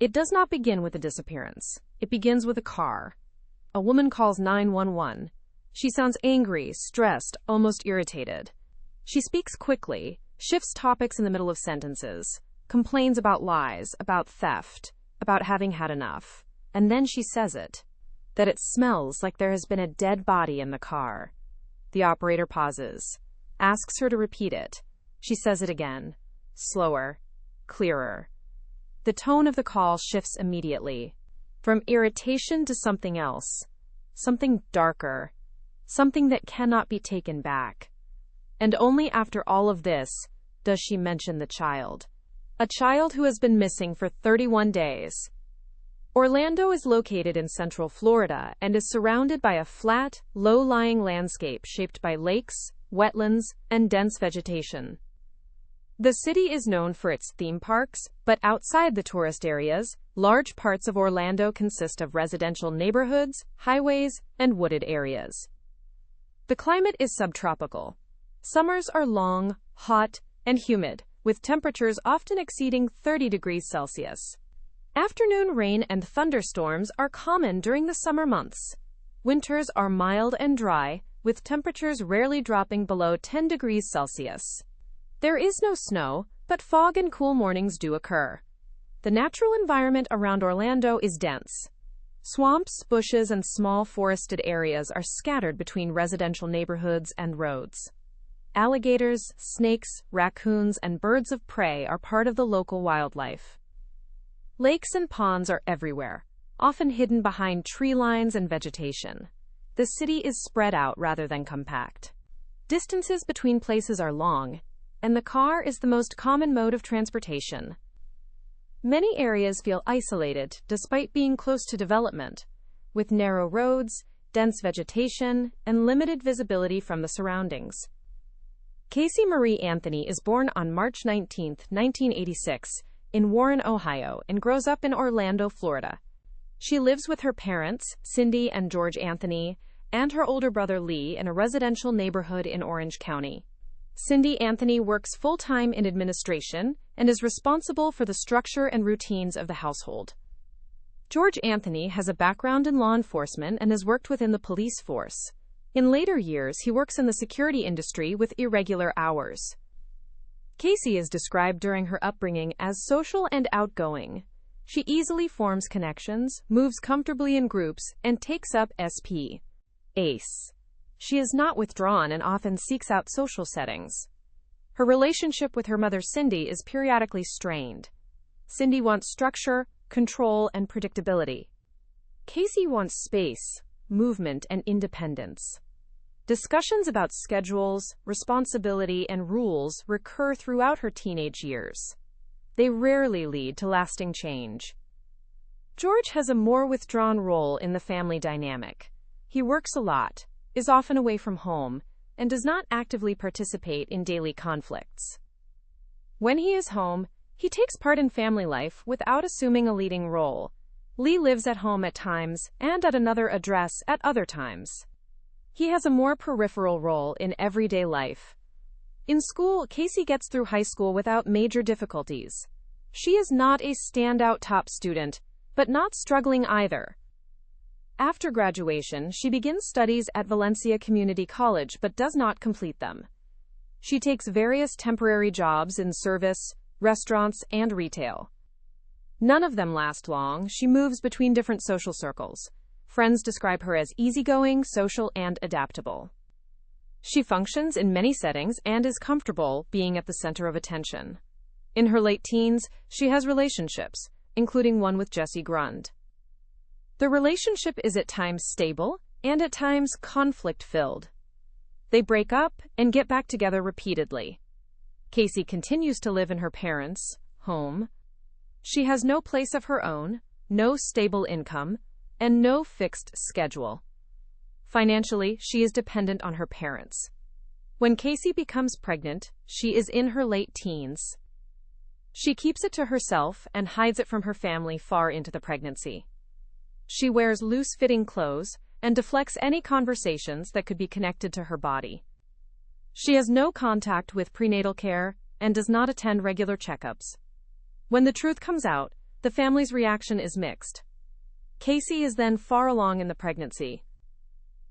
It does not begin with a disappearance. It begins with a car. A woman calls 911. She sounds angry, stressed, almost irritated. She speaks quickly, shifts topics in the middle of sentences, complains about lies, about theft, about having had enough. And then she says it. That it smells like there has been a dead body in the car. The operator pauses, asks her to repeat it. She says it again, slower, clearer. The tone of the call shifts immediately, from irritation to something else, something darker, something that cannot be taken back. And only after all of this does she mention the child. A child who has been missing for 31 days. Orlando is located in central Florida and is surrounded by a flat, low-lying landscape shaped by lakes, wetlands, and dense vegetation. The city is known for its theme parks, but outside the tourist areas, large parts of Orlando consist of residential neighborhoods, highways, and wooded areas. The climate is subtropical. Summers are long, hot, and humid, with temperatures often exceeding 30 degrees Celsius. Afternoon rain and thunderstorms are common during the summer months. Winters are mild and dry, with temperatures rarely dropping below 10 degrees Celsius. There is no snow, but fog and cool mornings do occur. The natural environment around Orlando is dense. Swamps, bushes, and small forested areas are scattered between residential neighborhoods and roads. Alligators, snakes, raccoons, and birds of prey are part of the local wildlife. Lakes and ponds are everywhere, often hidden behind tree lines and vegetation. The city is spread out rather than compact. Distances between places are long, and the car is the most common mode of transportation. Many areas feel isolated despite being close to development, with narrow roads, dense vegetation, and limited visibility from the surroundings. Caylee Marie Anthony is born on March 19, 1986, in Warren, Ohio, and grows up in Orlando, Florida. She lives with her parents, Cindy and George Anthony, and her older brother Lee in a residential neighborhood in Orange County. Cindy Anthony works full-time in administration and is responsible for the structure and routines of the household. George Anthony has a background in law enforcement and has worked within the police force. In later years, he works in the security industry with irregular hours. Caylee is described during her upbringing as social and outgoing. She easily forms connections, moves comfortably in groups, and takes up ACE. She is not withdrawn and often seeks out social settings. Her relationship with her mother Cindy is periodically strained. Cindy wants structure, control, and predictability. Caylee wants space, movement, and independence. Discussions about schedules, responsibility, and rules recur throughout her teenage years. They rarely lead to lasting change. George has a more withdrawn role in the family dynamic. He works a lot, is often away from home, and does not actively participate in daily conflicts. When he is home, he takes part in family life without assuming a leading role. Lee lives at home at times and at another address at other times. He has a more peripheral role in everyday life. In school, Caylee gets through high school without major difficulties. She is not a standout top student, but not struggling either. After graduation, she begins studies at Valencia Community College but does not complete them. She takes various temporary jobs in service, restaurants, and retail. None of them last long. She moves between different social circles. Friends describe her as easygoing, social, and adaptable. She functions in many settings and is comfortable being at the center of attention. In her late teens, she has relationships, including one with Jesse Grund. The relationship is at times stable and at times conflict-filled. They break up and get back together repeatedly. Caylee continues to live in her parents' home. She has no place of her own, no stable income, and no fixed schedule. Financially, she is dependent on her parents. When Caylee becomes pregnant, she is in her late teens. She keeps it to herself and hides it from her family far into the pregnancy. She wears loose-fitting clothes and deflects any conversations that could be connected to her body. She has no contact with prenatal care and does not attend regular checkups. When the truth comes out, The family's reaction is mixed. Caylee is then far along in the pregnancy.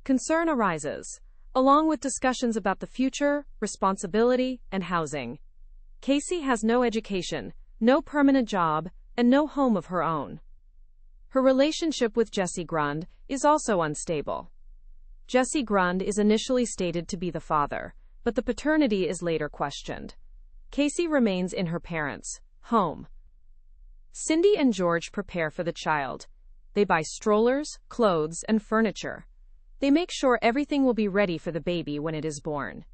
Concern arises, along with discussions about the future, responsibility, and housing. Caylee has no education, no permanent job, and no home of her own. Her relationship with Jesse Grund is also unstable. Jesse Grund is initially stated to be the father, but the paternity is later questioned. Caylee remains in her parents' home. Cindy and George prepare for the child. They buy strollers, clothes, and furniture. They make sure everything will be ready for the baby when it is born.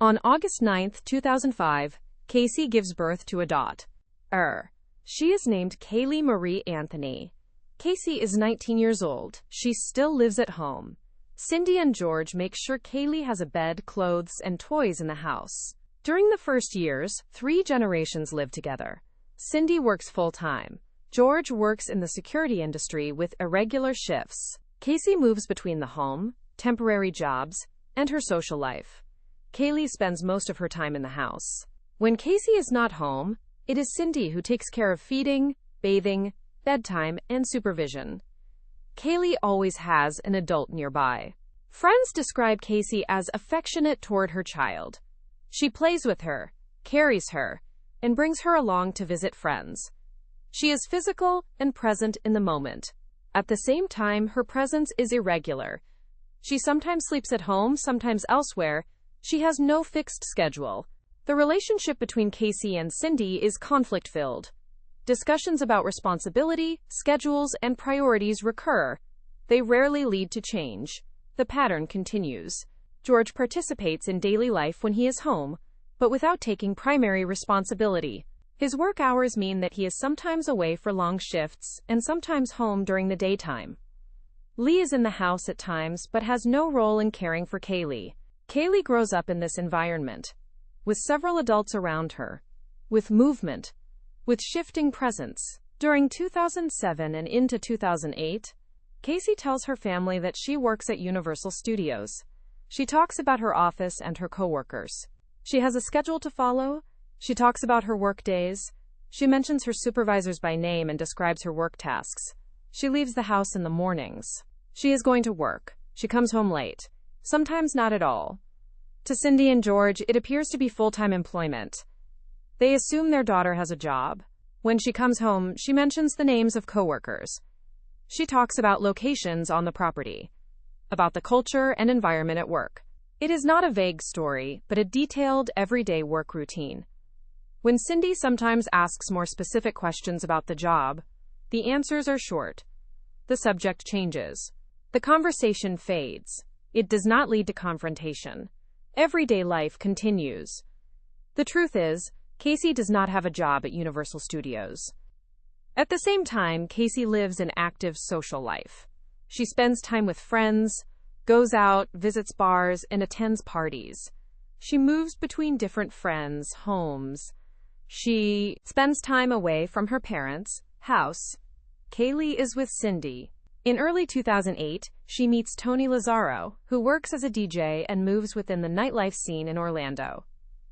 On August 9, 2005, Caylee gives birth to a daughter. She is named Caylee Marie Anthony. Caylee is 19 years old. She still lives at home. Cindy and George make sure Caylee has a bed, clothes, and toys in the house. During the first years, 3 generations live together. Cindy works full-time. George works in the security industry with irregular shifts. Caylee moves between the home, temporary jobs, and her social life. Caylee spends most of her time in the house. When Caylee is not home, it is Cindy who takes care of feeding, bathing, bedtime, and supervision. Caylee always has an adult nearby. Friends describe Caylee as affectionate toward her child. She plays with her, carries her, and brings her along to visit friends. She is physical and present in the moment. At the same time, her presence is irregular. She sometimes sleeps at home, sometimes elsewhere. She has no fixed schedule. The relationship between Caylee and Cindy is conflict-filled. Discussions about responsibility, schedules, and priorities recur. They rarely lead to change. The pattern continues. George participates in daily life when he is home, but without taking primary responsibility. His work hours mean that he is sometimes away for long shifts and sometimes home during the daytime. Lee is in the house at times but has no role in caring for Caylee. Caylee grows up in this environment, with several adults around her, with movement, with shifting presence. During 2007 and into 2008, Caylee tells her family that she works at Universal Studios. She talks about her office and her coworkers. She has a schedule to follow. She talks about her work days. She mentions her supervisors by name and describes her work tasks. She leaves the house in the mornings. She is going to work. She comes home late. Sometimes not at all. To Cindy and George, it appears to be full-time employment. They assume their daughter has a job. When she comes home, she mentions the names of coworkers. She talks about locations on the property, about the culture and environment at work. It is not a vague story, but a detailed, everyday work routine. When Cindy sometimes asks more specific questions about the job, the answers are short. The subject changes. The conversation fades. It does not lead to confrontation. Everyday life continues. The truth is, Caylee does not have a job at Universal Studios. At the same time, Caylee lives an active social life. She spends time with friends, goes out, visits bars, and attends parties. She moves between different friends' homes. She spends time away from her parents' house. Caylee is with Cindy. In early 2008, she meets Tony Lazzaro, who works as a DJ and moves within the nightlife scene in Orlando.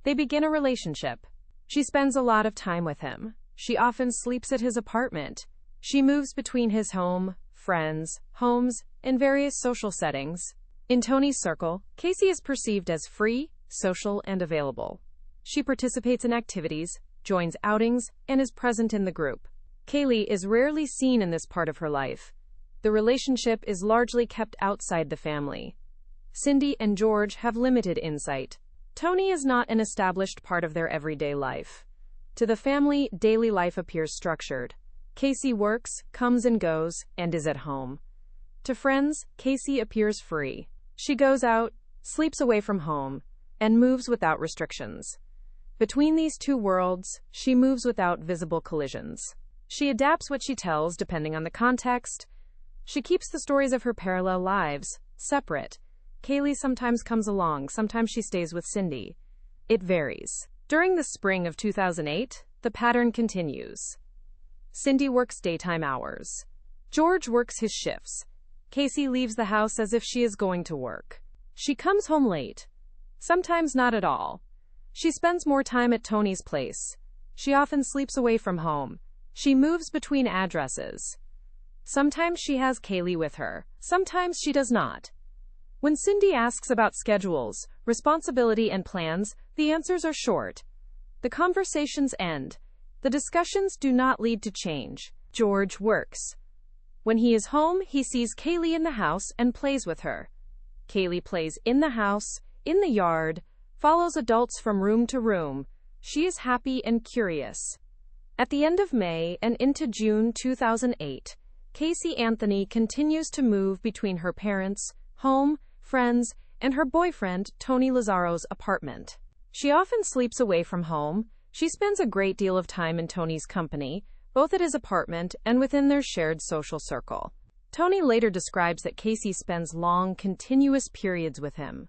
They begin a relationship. She spends a lot of time with him. She often sleeps at his apartment. She moves between his home, friends, homes, and various social settings. In Tony's circle, Caylee is perceived as free, social, and available. She participates in activities, joins outings, and is present in the group. Caylee is rarely seen in this part of her life. The relationship is largely kept outside the family. Cindy and George have limited insight. Tony is not an established part of their everyday life. To the family, daily life appears structured. Caylee works, comes and goes, and is at home. To friends, Caylee appears free. She goes out, sleeps away from home, and moves without restrictions. Between these two worlds, she moves without visible collisions. She adapts what she tells depending on the context. She keeps the stories of her parallel lives separate. Caylee sometimes comes along, sometimes she stays with Cindy. It varies. During the spring of 2008, the pattern continues. Cindy works daytime hours. George works his shifts. Caylee leaves the house as if she is going to work. She comes home late. Sometimes not at all. She spends more time at Tony's place. She often sleeps away from home. She moves between addresses. Sometimes she has Caylee with her, sometimes she does not. When Cindy asks about schedules, responsibility, and plans, the answers are short. The conversations end. The discussions do not lead to change. George works. When he is home, he sees Caylee in the house and plays with her. Caylee plays in the house, in the yard, follows adults from room to room. She is happy and curious. At the end of May and into June 2008, Caylee Anthony continues to move between her parents' home, friends, and her boyfriend, Tony Lazzaro's apartment. She often sleeps away from home. She spends a great deal of time in Tony's company, both at his apartment and within their shared social circle. Tony later describes that Caylee spends long, continuous periods with him.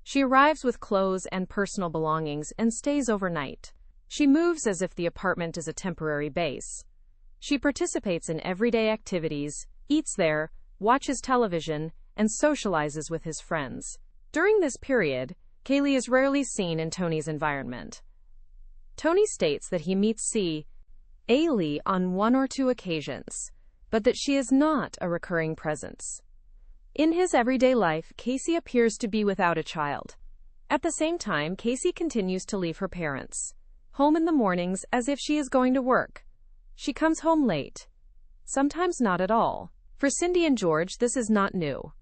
She arrives with clothes and personal belongings and stays overnight. She moves as if the apartment is a temporary base. She participates in everyday activities, eats there, watches television, and socializes with his friends. During this period, Caylee is rarely seen in Tony's environment. Tony states that he meets Caylee on 1 or 2 occasions, but that she is not a recurring presence. In his everyday life, Caylee appears to be without a child. At the same time, Caylee continues to leave her parents' home in the mornings as if she is going to work. She comes home late, sometimes not at all. For Cindy and George, this is not new.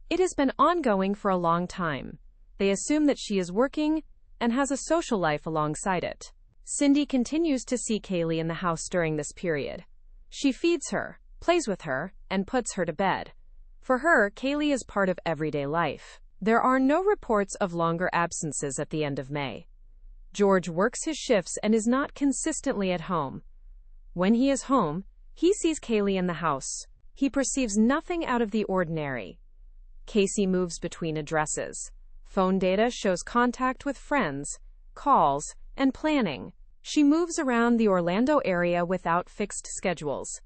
It has been ongoing for a long time. They assume that she is working and has a social life alongside it. Cindy continues to see Caylee in the house during this period. She feeds her, plays with her, and puts her to bed. For her, Caylee is part of everyday life. There are no reports of longer absences at the end of May. George works his shifts and is not consistently at home. When he is home, he sees Caylee in the house. He perceives nothing out of the ordinary. Caylee moves between addresses. Phone data shows contact with friends, calls, and planning. She moves around the Orlando area without fixed schedules.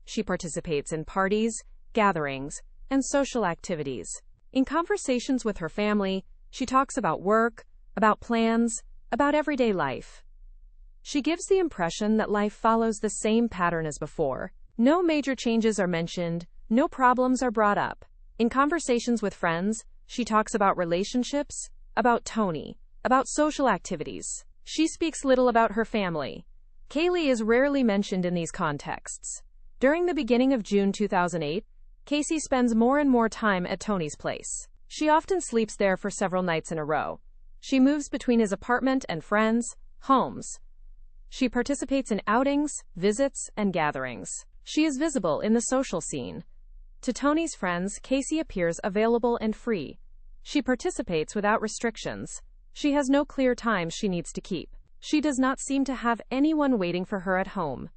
She participates in parties, gatherings, and social activities. In conversations with her family, she talks about work, about plans, about everyday life. She gives the impression that life follows the same pattern as before. No major changes are mentioned, no problems are brought up. In conversations with friends, she talks about relationships, about Tony, about social activities. She speaks little about her family. Caylee is rarely mentioned in these contexts. During the beginning of June 2008, Caylee spends more and more time at Tony's place. She often sleeps there for several nights in a row. She moves between his apartment and friends' homes. She participates in outings, visits, and gatherings. She is visible in the social scene. To Tony's friends, Caylee appears available and free. She participates without restrictions. She has no clear times she needs to keep. She does not seem to have anyone waiting for her at home.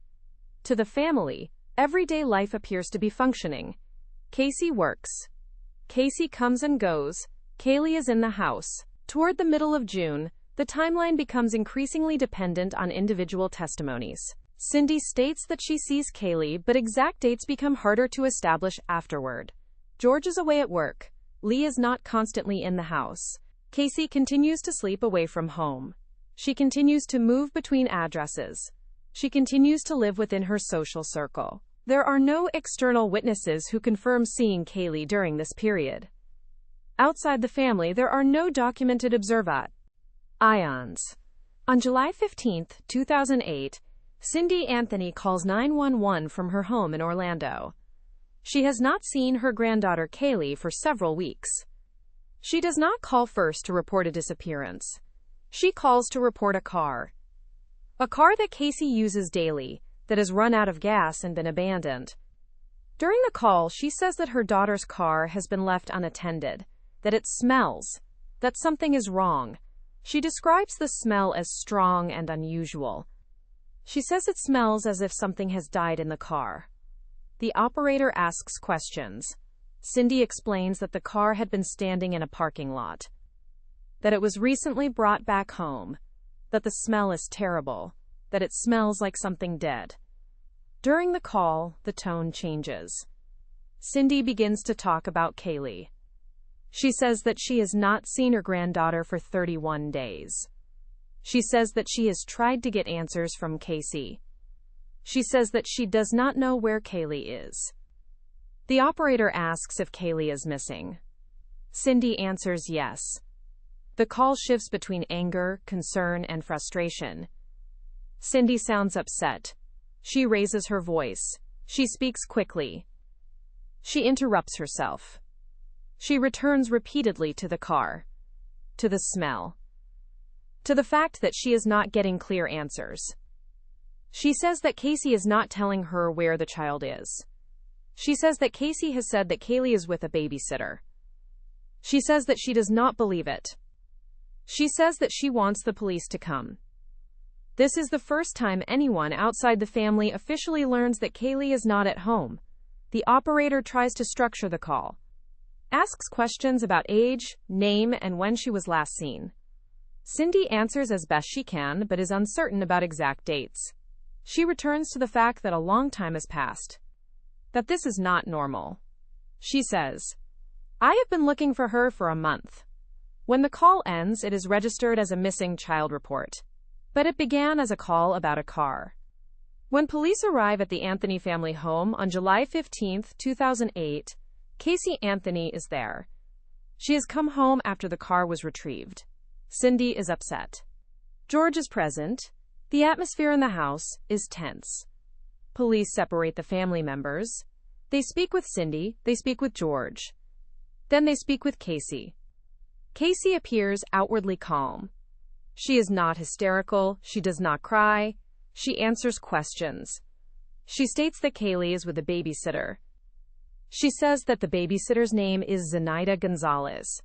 To the family, everyday life appears to be functioning. Caylee works. Caylee comes and goes. Caylee is in the house. Toward the middle of June, the timeline becomes increasingly dependent on individual testimonies. Cindy states that she sees Caylee, but exact dates become harder to establish afterward. George is away at work. Lee is not constantly in the house. Caylee continues to sleep away from home. She continues to move between addresses. She continues to live within her social circle. There are no external witnesses who confirm seeing Caylee during this period. Outside the family, there are no documented observations. On July 15, 2008, Cindy Anthony calls 911 from her home in Orlando. She has not seen her granddaughter Caylee for several weeks. She does not call first to report a disappearance. She calls to report a car. A car that Caylee uses daily, that has run out of gas and been abandoned. During the call, she says that her daughter's car has been left unattended, that it smells, that something is wrong. She describes the smell as strong and unusual. She says it smells as if something has died in the car. The operator asks questions. Cindy explains that the car had been standing in a parking lot, that it was recently brought back home, that the smell is terrible, that it smells like something dead. During the call, the tone changes. Cindy begins to talk about Caylee. She says that she has not seen her granddaughter for 31 days. She says that she has tried to get answers from Caylee. She says that she does not know where Caylee is. The operator asks if Caylee is missing. Cindy answers yes. The call shifts between anger, concern, and frustration. Cindy sounds upset. She raises her voice. She speaks quickly. She interrupts herself. She returns repeatedly to the car, to the smell, to the fact that she is not getting clear answers. She says that Casey is not telling her where the child is. She says that Casey has said that Caylee is with a babysitter. She says that she does not believe it. She says that she wants the police to come. This is the first time anyone outside the family officially learns that Caylee is not at home. The operator tries to structure the call. Asks questions about age, name, and when she was last seen. Cindy answers as best she can, but is uncertain about exact dates. She returns to the fact that a long time has passed. That this is not normal. She says, "I have been looking for her for a month." When the call ends, it is registered as a missing child report. But it began as a call about a car. When police arrive at the Anthony family home on July 15, 2008, Caylee Anthony is there. She has come home after the car was retrieved. Cindy is upset. George is present. The atmosphere in the house is tense. Police separate the family members. They speak with Cindy. They speak with George. Then they speak with Casey. Casey appears outwardly calm. She is not hysterical. She does not cry. She answers questions. She states that Caylee is with a babysitter. She says that the babysitter's name is Zenaida Gonzalez.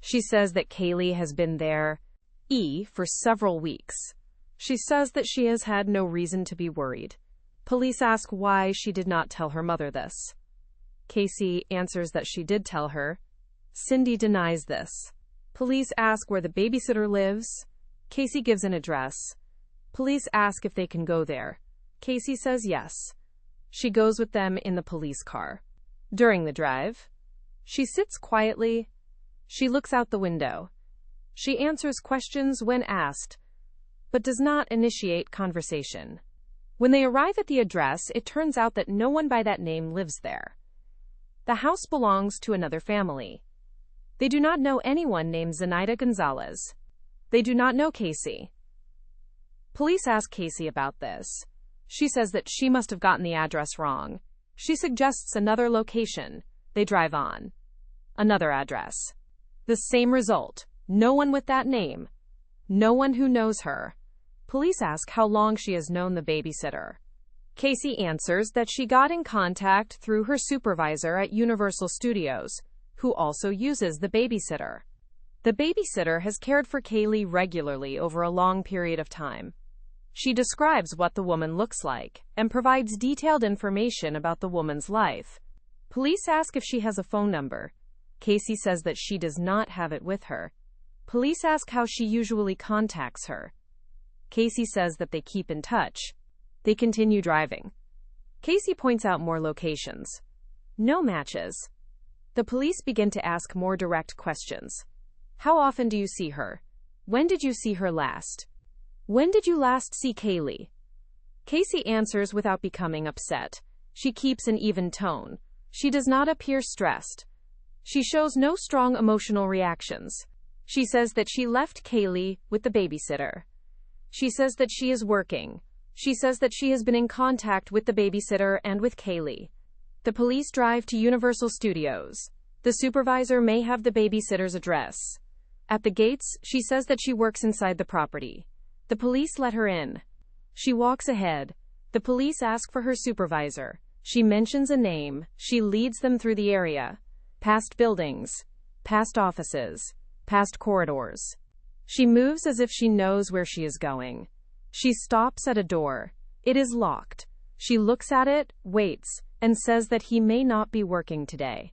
She says that Caylee has been there, for several weeks. She says that she has had no reason to be worried. Police ask why she did not tell her mother this. Casey answers that she did tell her. Cindy denies this. Police ask where the babysitter lives. Casey gives an address. Police ask if they can go there. Casey says yes. She goes with them in the police car. During the drive, she sits quietly. She looks out the window. She answers questions when asked, but does not initiate conversation. When they arrive at the address, it turns out that no one by that name lives there. The house belongs to another family. They do not know anyone named Zenaida Gonzalez. They do not know Casey. Police ask Casey about this. She says that she must have gotten the address wrong. She suggests another location. They drive on. Another address. The same result. No one with that name. No one who knows her. Police ask how long she has known the babysitter. Casey answers that she got in contact through her supervisor at Universal Studios, who also uses the babysitter. The babysitter has cared for Caylee regularly over a long period of time. She describes what the woman looks like and provides detailed information about the woman's life. Police ask if she has a phone number. Casey says that she does not have it with her. Police ask how she usually contacts her. Casey says that they keep in touch. They continue driving. Casey points out more locations. No matches. The police begin to ask more direct questions. How often do you see her? When did you see her last? When did you last see Caylee? Casey answers without becoming upset. She keeps an even tone. She does not appear stressed. She shows no strong emotional reactions. She says that she left Caylee with the babysitter. She says that she is working. She says that she has been in contact with the babysitter and with Caylee. The police drive to Universal Studios. The supervisor may have the babysitter's address. At the gates, she says that she works inside the property. The police let her in. She walks ahead. The police ask for her supervisor. She mentions a name. She leads them through the area. Past buildings. Past offices. Past corridors. She moves as if she knows where she is going. She stops at a door. It is locked. She looks at it, waits, and says that he may not be working today.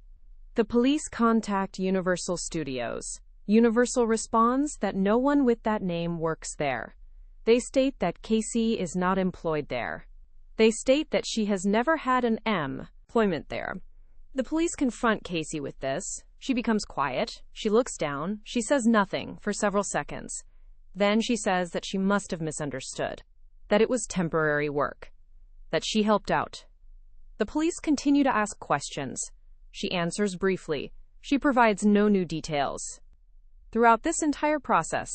The police contact Universal Studios. Universal responds that no one with that name works there. They state that Casey is not employed there. They state that she has never had an employment there. The police confront Casey with this. She becomes quiet. She looks down. She says nothing for several seconds. Then she says that she must have misunderstood, that it was temporary work. that she helped out. The police continue to ask questions. She answers briefly. She provides no new details. Throughout this entire process,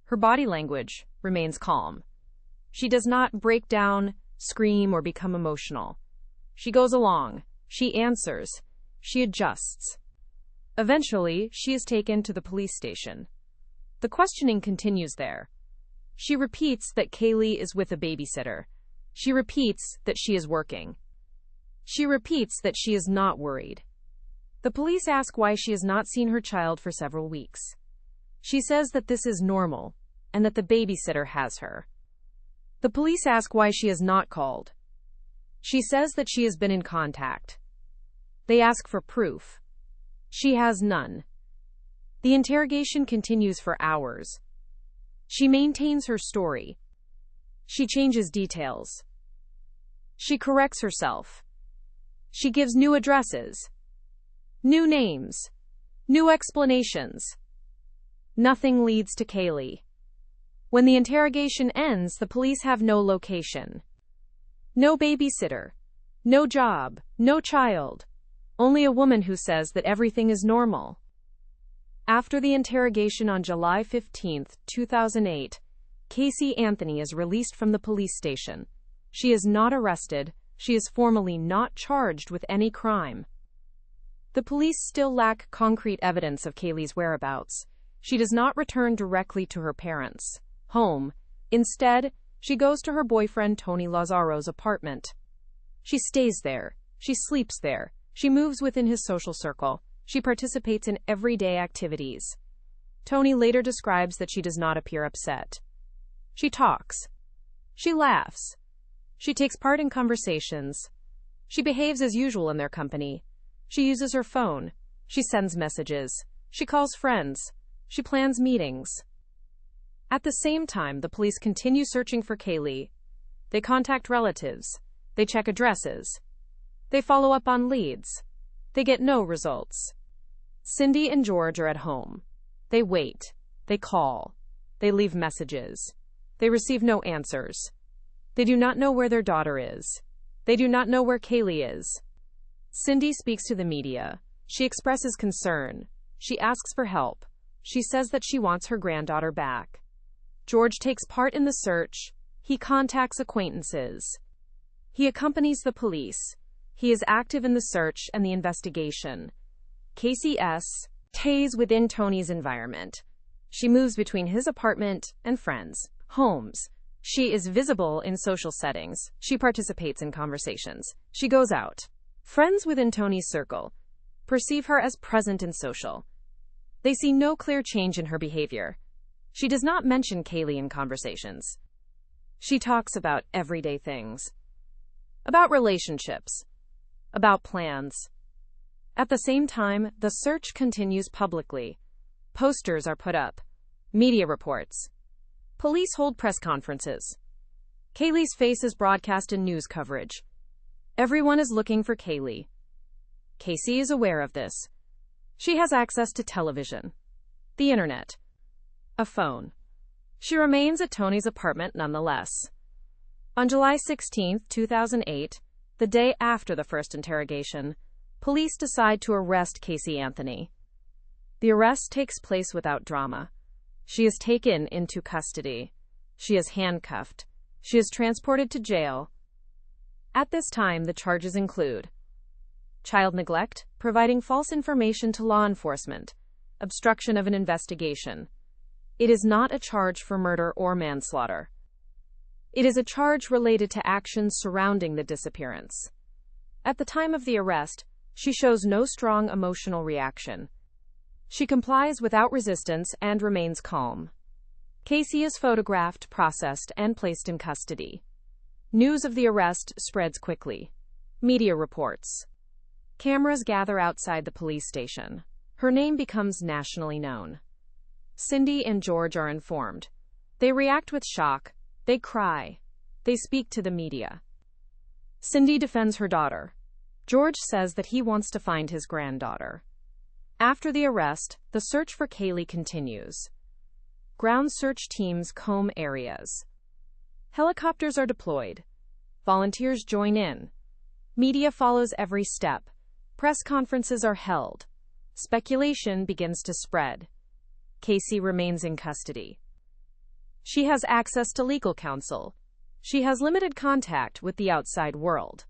her body language remains calm. She does not break down, scream, or become emotional. She goes along. She answers. She adjusts. Eventually, she is taken to the police station. The questioning continues there. She repeats that Caylee is with a babysitter. She repeats that she is working. She repeats that she is not worried. The police ask why she has not seen her child for several weeks. She says that this is normal and that the babysitter has her. The police ask why she has not called. She says that she has been in contact. They ask for proof. She has none. The interrogation continues for hours. She maintains her story. She changes details. She corrects herself. She gives new addresses, new names, new explanations. Nothing leads to Caylee. When the interrogation ends, the police have no location. No babysitter. No job. No child. Only a woman who says that everything is normal. After the interrogation on July 15, 2008, Caylee Anthony is released from the police station. She is not arrested. She is formally not charged with any crime. The police still lack concrete evidence of Caylee's whereabouts. She does not return directly to her parents' home. Instead, she goes to her boyfriend Tony Lazzaro's apartment. She stays there. She sleeps there. She moves within his social circle. She participates in everyday activities. Tony later describes that she does not appear upset. She talks. She laughs. She takes part in conversations. She behaves as usual in their company. She uses her phone. She sends messages. She calls friends. She plans meetings. At the same time, the police continue searching for Caylee. They contact relatives. They check addresses. They follow up on leads. They get no results. Cindy and George are at home. They wait. They call. They leave messages. They receive no answers. They do not know where their daughter is. They do not know where Caylee is. Cindy speaks to the media. She expresses concern. She asks for help. She says that she wants her granddaughter back. George takes part in the search. He contacts acquaintances. He accompanies the police. He is active in the search and the investigation. Caylee stays within Tony's environment. She moves between his apartment and friends' homes. She is visible in social settings. She participates in conversations. She goes out. Friends within Tony's circle perceive her as present and social. They see no clear change in her behavior. She does not mention Caylee in conversations. She talks about everyday things. About relationships. About plans. At the same time, the search continues publicly. Posters are put up. Media reports. Police hold press conferences. Caylee's face is broadcast in news coverage. Everyone is looking for Caylee. Caylee is aware of this. She has access to television, the internet, a phone. She remains at Tony's apartment nonetheless. On July 16, 2008, the day after the first interrogation, police decide to arrest Caylee Anthony. The arrest takes place without drama. She is taken into custody. She is handcuffed. She is transported to jail. At this time, the charges include child neglect, providing false information to law enforcement, obstruction of an investigation. It is not a charge for murder or manslaughter. It is a charge related to actions surrounding the disappearance. At the time of the arrest, she shows no strong emotional reaction. She complies without resistance and remains calm. Caylee is photographed, processed, and placed in custody. News of the arrest spreads quickly. Media reports. Cameras gather outside the police station. Her name becomes nationally known. Cindy and George are informed. They react with shock. They cry. They speak to the media. Cindy defends her daughter. George says that he wants to find his granddaughter. After the arrest, the search for Caylee continues. Ground search teams comb areas. Helicopters are deployed. Volunteers join in. Media follows every step. Press conferences are held. Speculation begins to spread. Caylee remains in custody. She has access to legal counsel. She has limited contact with the outside world.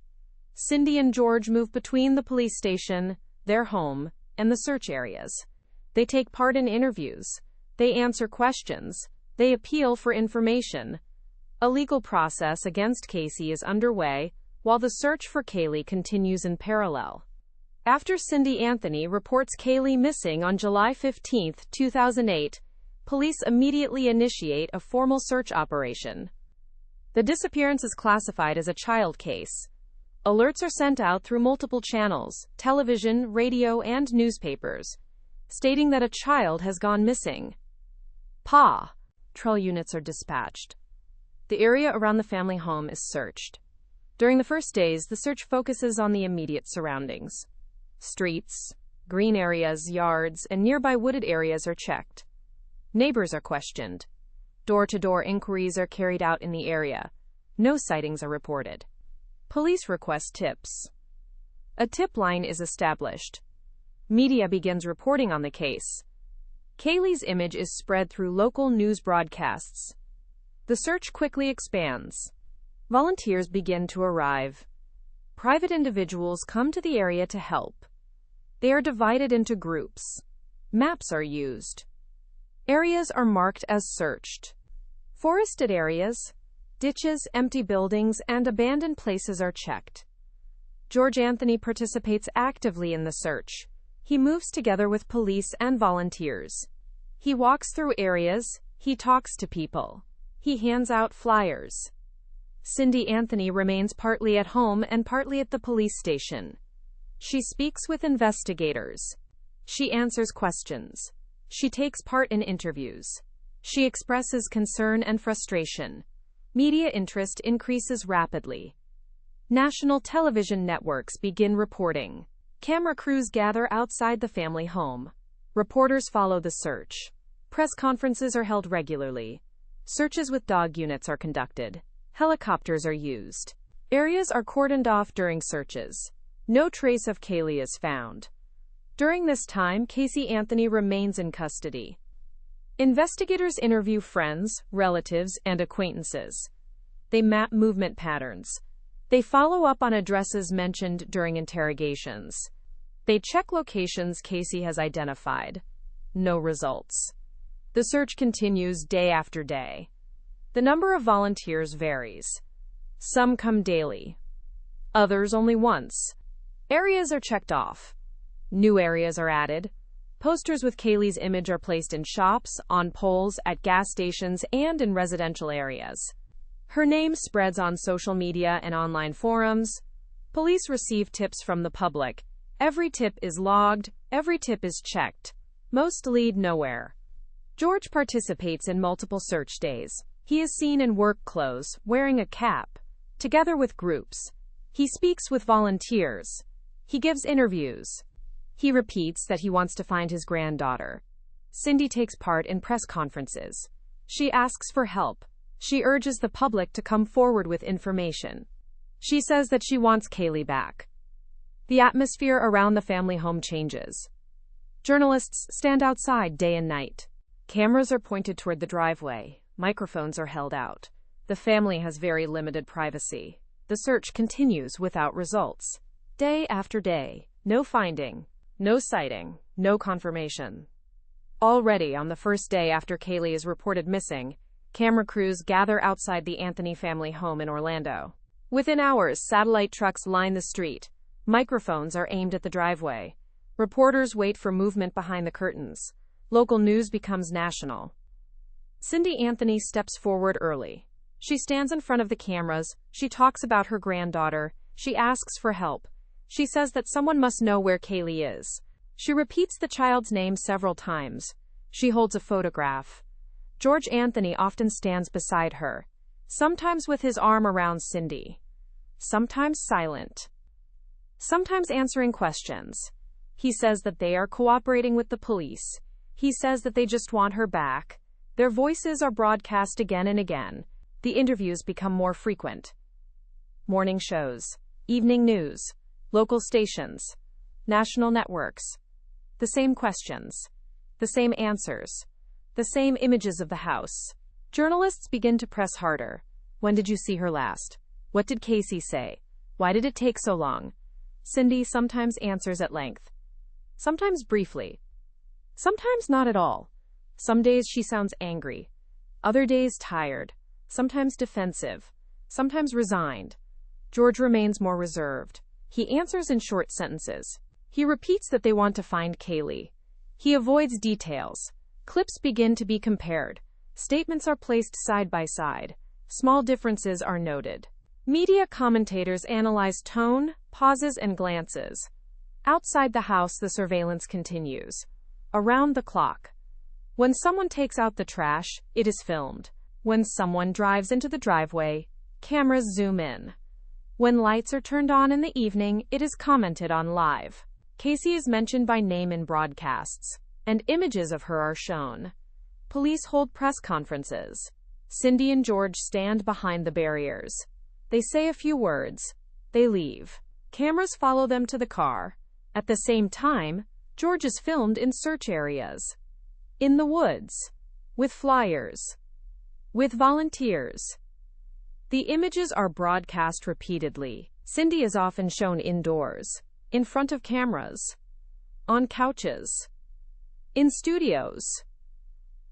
Cindy and George move between the police station, their home, and the search areas. They take part in interviews. They answer questions. They appeal for information. A legal process against Caylee is underway, while the search for Caylee continues in parallel. After Caylee Anthony reports Caylee missing on July 15, 2008, police immediately initiate a formal search operation. The disappearance is classified as a child case. Alerts are sent out through multiple channels, television, radio, and newspapers, stating that a child has gone missing. Patrol units are dispatched. The area around the family home is searched. During the first days, the search focuses on the immediate surroundings. Streets, green areas, yards, and nearby wooded areas are checked. Neighbors are questioned. Door-to-door inquiries are carried out in the area. No sightings are reported. Police request tips. A tip line is established. Media begins reporting on the case. Caylee's image is spread through local news broadcasts. The search quickly expands. Volunteers begin to arrive. Private individuals come to the area to help. They are divided into groups. Maps are used. Areas are marked as searched. Forested areas, ditches, empty buildings, and abandoned places are checked. George Anthony participates actively in the search. He moves together with police and volunteers. He walks through areas. He talks to people. He hands out flyers. Caylee Anthony remains partly at home and partly at the police station. She speaks with investigators. She answers questions. She takes part in interviews. She expresses concern and frustration. Media interest increases rapidly. National television networks begin reporting. Camera crews gather outside the family home. Reporters follow the search. Press conferences are held regularly. Searches with dog units are conducted. Helicopters are used. Areas are cordoned off during searches. No trace of Caylee is found. During this time, Caylee Anthony remains in custody. Investigators interview friends, relatives, and acquaintances. They map movement patterns. They follow up on addresses mentioned during interrogations. They check locations Caylee has identified. No results. The search continues day after day. The number of volunteers varies. Some come daily. Others only once. Areas are checked off. New areas are added. Posters with Caylee's image are placed in shops, on poles, at gas stations, and in residential areas. Her name spreads on social media and online forums. Police receive tips from the public. Every tip is logged. Every tip is checked. Most lead nowhere. George participates in multiple search days. He is seen in work clothes, wearing a cap, together with groups. He speaks with volunteers. He gives interviews. He repeats that he wants to find his granddaughter. Cindy takes part in press conferences. She asks for help. She urges the public to come forward with information. She says that she wants Caylee back. The atmosphere around the family home changes. Journalists stand outside day and night. Cameras are pointed toward the driveway. Microphones are held out. The family has very limited privacy. The search continues without results. Day after day, no finding, no sighting, no confirmation. Already on the first day after Caylee is reported missing, camera crews gather outside the Anthony family home in Orlando. Within hours, satellite trucks line the street. Microphones are aimed at the driveway. Reporters wait for movement behind the curtains. Local news becomes national. Caylee Anthony steps forward early. She stands in front of the cameras. She talks about her granddaughter. She asks for help. She says that someone must know where Caylee is. She repeats the child's name several times. She holds a photograph. George Anthony often stands beside her, sometimes with his arm around Cindy, sometimes silent, sometimes answering questions. He says that they are cooperating with the police. He says that they just want her back. Their voices are broadcast again and again. The interviews become more frequent. morning shows, evening news, local stations, national networks. The same questions, the same answers, the same images of the house. Journalists begin to press harder. When did you see her last? What did Casey say? Why did it take so long? Cindy sometimes answers at length, sometimes briefly, sometimes not at all. Some days she sounds angry, other days tired, sometimes defensive, sometimes resigned. George remains more reserved. He answers in short sentences. He repeats that they want to find Caylee. He avoids details. Clips begin to be compared. Statements are placed side by side. Small differences are noted. Media commentators analyze tone, pauses, and glances. Outside the house, the surveillance continues. Around the clock. When someone takes out the trash, it is filmed. When someone drives into the driveway, cameras zoom in. When lights are turned on in the evening, it is commented on live. Casey is mentioned by name in broadcasts, and images of her are shown. Police hold press conferences. Cindy and George stand behind the barriers. They say a few words. They leave. Cameras follow them to the car. At the same time, George is filmed in search areas. In the woods. With flyers. With volunteers. The images are broadcast repeatedly. Cindy is often shown indoors, in front of cameras, on couches, in studios,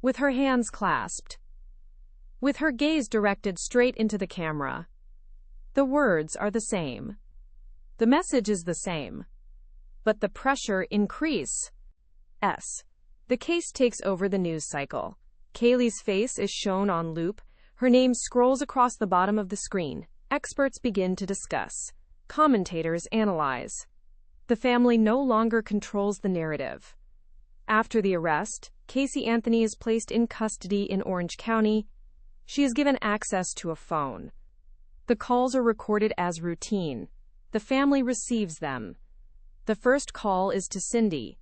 with her hands clasped, with her gaze directed straight into the camera. The words are the same. The message is the same. But the pressure increases. The case takes over the news cycle. Caylee's face is shown on loop. Her name scrolls across the bottom of the screen. Experts begin to discuss. Commentators analyze. The family no longer controls the narrative. After the arrest, Caylee Anthony is placed in custody in Orange County. She is given access to a phone. The calls are recorded as routine. The family receives them. The first call is to Cindy.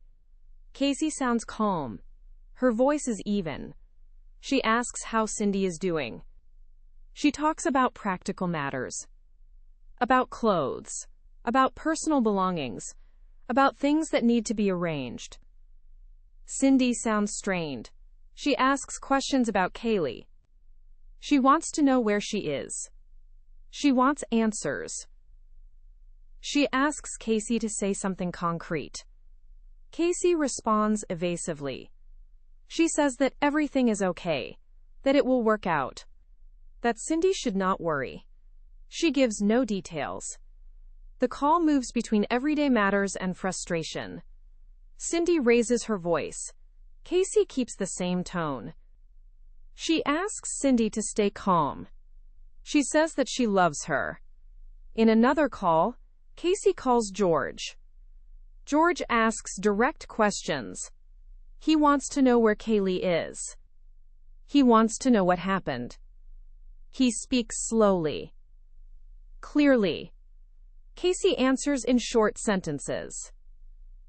Casey sounds calm. Her voice is even. She asks how Cindy is doing. She talks about practical matters. About clothes. About personal belongings. About things that need to be arranged. Cindy sounds strained. She asks questions about Caylee. She wants to know where she is. She wants answers. She asks Casey to say something concrete. Casey responds evasively. She says that everything is okay, that it will work out, that Cindy should not worry. She gives no details. The call moves between everyday matters and frustration. Cindy raises her voice. Casey keeps the same tone. She asks Cindy to stay calm. She says that she loves her. In another call, Casey calls George. George asks direct questions. He wants to know where Caylee is. He wants to know what happened. He speaks slowly, clearly. Casey answers in short sentences.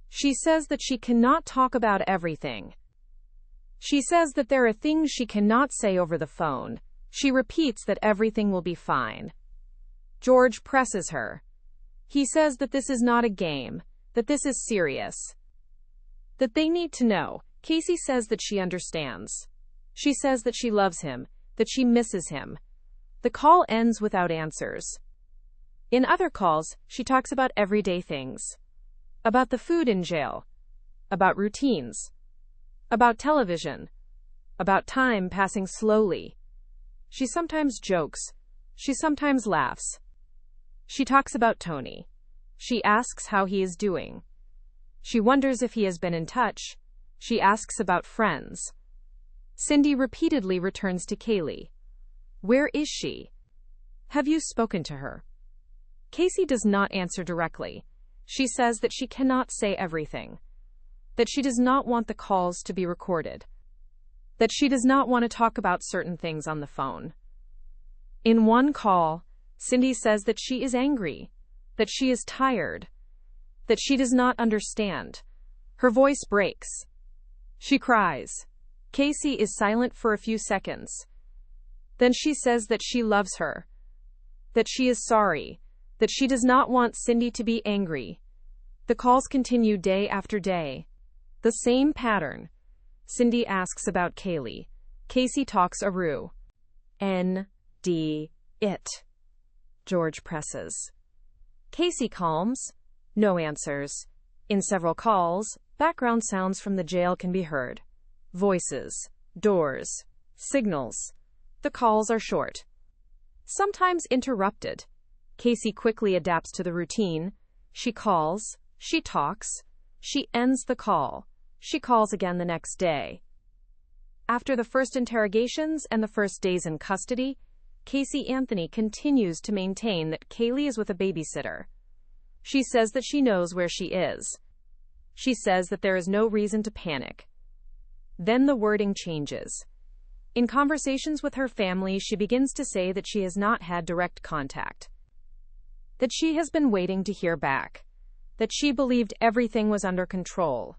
She says that she cannot talk about everything. She says that there are things she cannot say over the phone. She repeats that everything will be fine. George presses her. He says that this is not a game, that this is serious. That they need to know. Casey says that she understands. She says that she loves him, that she misses him. The call ends without answers. In other calls, she talks about everyday things. About the food in jail. About routines. About television. About time passing slowly. She sometimes jokes. She sometimes laughs. She talks about Tony. She asks how he is doing. She wonders if he has been in touch. She asks about friends. Cindy repeatedly returns to Caylee. Where is she? Have you spoken to her? Casey does not answer directly. She says that she cannot say everything. That she does not want the calls to be recorded. That she does not want to talk about certain things on the phone. In one call, Cindy says that she is angry. That she is tired. That she does not understand. Her voice breaks. She cries. Casey is silent for a few seconds. Then she says that she loves her. that she is sorry, that she does not want Cindy to be angry. The calls continue day after day. The same pattern. Cindy asks about Caylee. Casey talks Aru. It. George presses. Casey calms. No answers. In several calls, background sounds from the jail can be heard. Voices, doors, signals. The calls are short, sometimes interrupted. Casey quickly adapts to the routine. She calls, she talks, she ends the call. She calls again the next day. After the first interrogations and the first days in custody, Caylee Anthony continues to maintain that Caylee is with a babysitter. She says that she knows where she is. She says that there is no reason to panic. Then the wording changes. In conversations with her family, she begins to say that she has not had direct contact, that she has been waiting to hear back, that she believed everything was under control.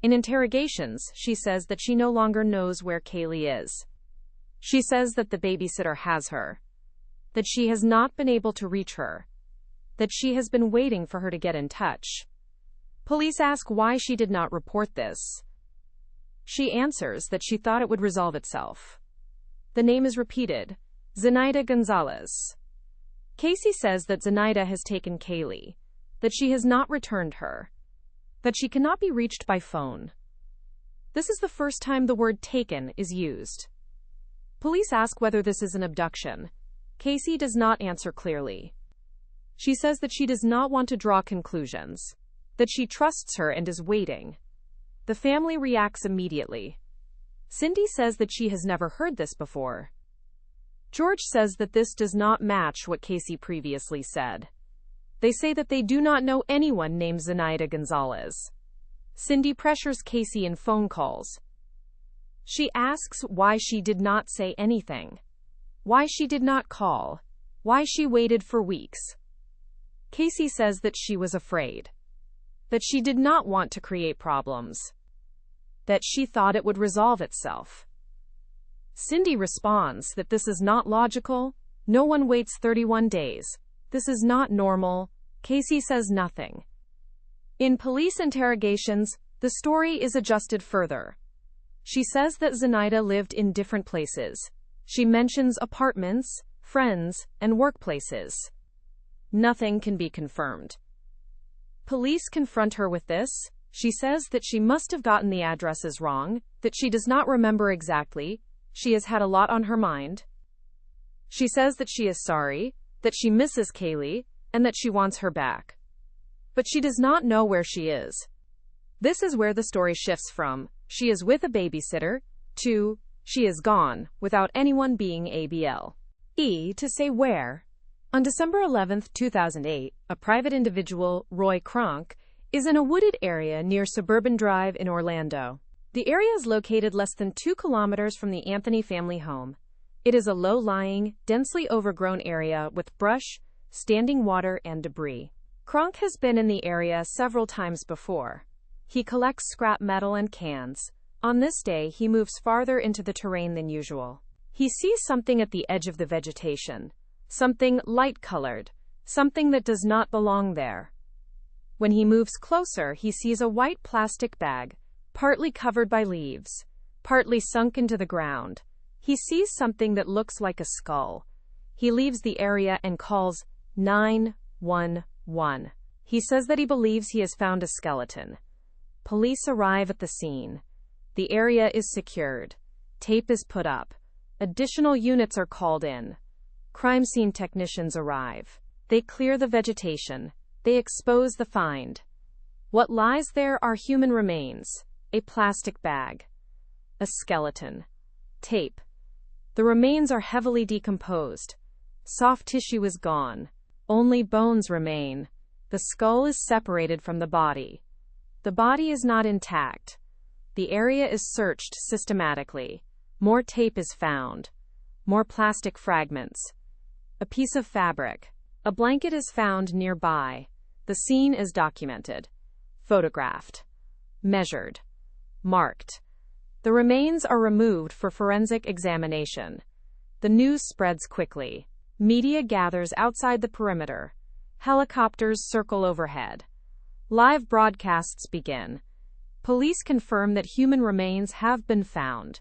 In interrogations, she says that she no longer knows where Caylee is. She says that the babysitter has her, that she has not been able to reach her, that she has been waiting for her to get in touch. Police ask why she did not report this. She answers that she thought it would resolve itself. The name is repeated, Zenaida Gonzalez. Casey says that Zenaida has taken Caylee, that she has not returned her, that she cannot be reached by phone. This is the first time the word taken is used. Police ask whether this is an abduction. Casey does not answer clearly. She says that she does not want to draw conclusions, that she trusts her and is waiting. The family reacts immediately. Cindy says that she has never heard this before. George says that this does not match what Casey previously said. They say that they do not know anyone named Zenaida Gonzalez. Cindy pressures Casey in phone calls. She asks why she did not say anything, why she did not call, why she waited for weeks. Casey says that she was afraid, that she did not want to create problems, that she thought it would resolve itself. Cindy responds that this is not logical. No one waits 31 days. This is not normal. Casey says nothing. In police interrogations, the story is adjusted further. She says that Zenaida lived in different places. She mentions apartments, friends, and workplaces. Nothing can be confirmed. Police confront her with this. She says that she must have gotten the addresses wrong, that she does not remember exactly. She has had a lot on her mind. She says that she is sorry, that she misses Caylee, and that she wants her back. But she does not know where she is. This is where the story shifts from, she is with a babysitter, to, she is gone, without anyone being ABL. To say where. On December 11, 2008, a private individual, Roy Kronk, is in a wooded area near Suburban Drive in Orlando. The area is located less than 2 kilometers from the Anthony family home. It is a low-lying, densely overgrown area with brush, standing water, and debris. Kronk has been in the area several times before. He collects scrap metal and cans. On this day, he moves farther into the terrain than usual. He sees something at the edge of the vegetation. Something light-colored. Something that does not belong there. When he moves closer, he sees a white plastic bag, partly covered by leaves, partly sunk into the ground. He sees something that looks like a skull. He leaves the area and calls 911. He says that he believes he has found a skeleton. Police arrive at the scene. The area is secured. Tape is put up. Additional units are called in. Crime scene technicians arrive. They clear the vegetation. They expose the find. What lies there are human remains, a plastic bag, a skeleton, tape. The remains are heavily decomposed. Soft tissue is gone. Only bones remain. The skull is separated from the body. The body is not intact. The area is searched systematically. More tape is found. More plastic fragments. A piece of fabric. A blanket is found nearby. The scene is documented, photographed, measured, marked. The remains are removed for forensic examination. The news spreads quickly. Media gathers outside the perimeter. Helicopters circle overhead. Live broadcasts begin. Police confirm that human remains have been found.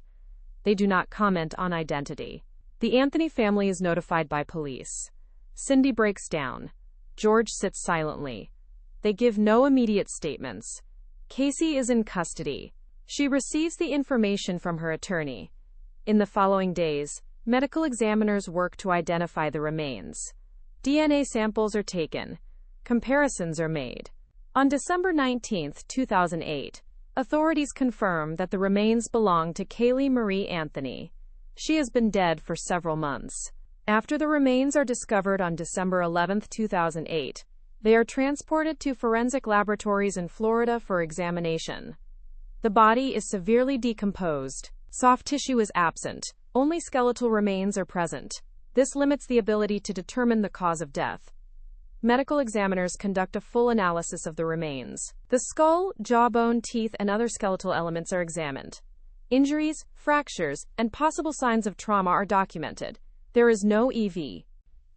They do not comment on identity. The Anthony family is notified by police. Cindy breaks down. George sits silently. They give no immediate statements. Casey is in custody. She receives the information from her attorney. In the following days, medical examiners work to identify the remains. DNA samples are taken. Comparisons are made. On December 19, 2008, authorities confirm that the remains belong to Caylee Marie Anthony. She has been dead for several months. After the remains are discovered on December 11, 2008, they are transported to forensic laboratories in Florida for examination. The body is severely decomposed. Soft tissue is absent. Only skeletal remains are present. This limits the ability to determine the cause of death. Medical examiners conduct a full analysis of the remains. The skull, jawbone, teeth, and other skeletal elements are examined. Injuries, fractures, and possible signs of trauma are documented. There is no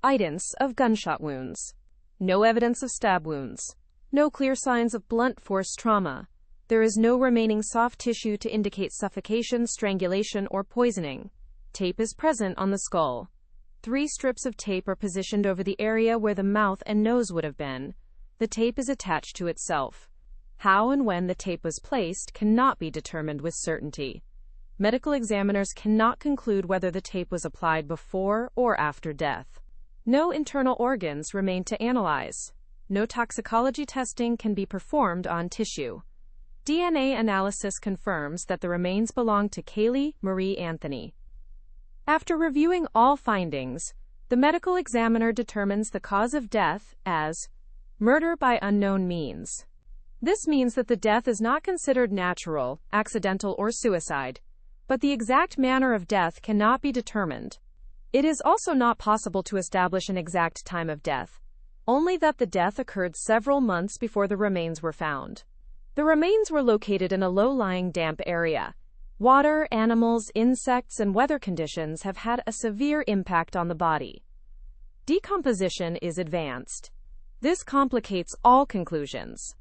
evidence of gunshot wounds. No evidence of stab wounds. No clear signs of blunt force trauma. There is no remaining soft tissue to indicate suffocation, strangulation, or poisoning. Tape is present on the skull. 3 strips of tape are positioned over the area where the mouth and nose would have been. The tape is attached to itself. How and when the tape was placed cannot be determined with certainty. Medical examiners cannot conclude whether the tape was applied before or after death. No internal organs remain to analyze. No toxicology testing can be performed on tissue. DNA analysis confirms that the remains belong to Caylee Marie Anthony. After reviewing all findings, the medical examiner determines the cause of death as murder by unknown means. This means that the death is not considered natural, accidental, or suicide, but the exact manner of death cannot be determined. It is also not possible to establish an exact time of death, only that the death occurred several months before the remains were found. The remains were located in a low-lying damp area. Water, animals, insects, and weather conditions have had a severe impact on the body. Decomposition is advanced. This complicates all conclusions.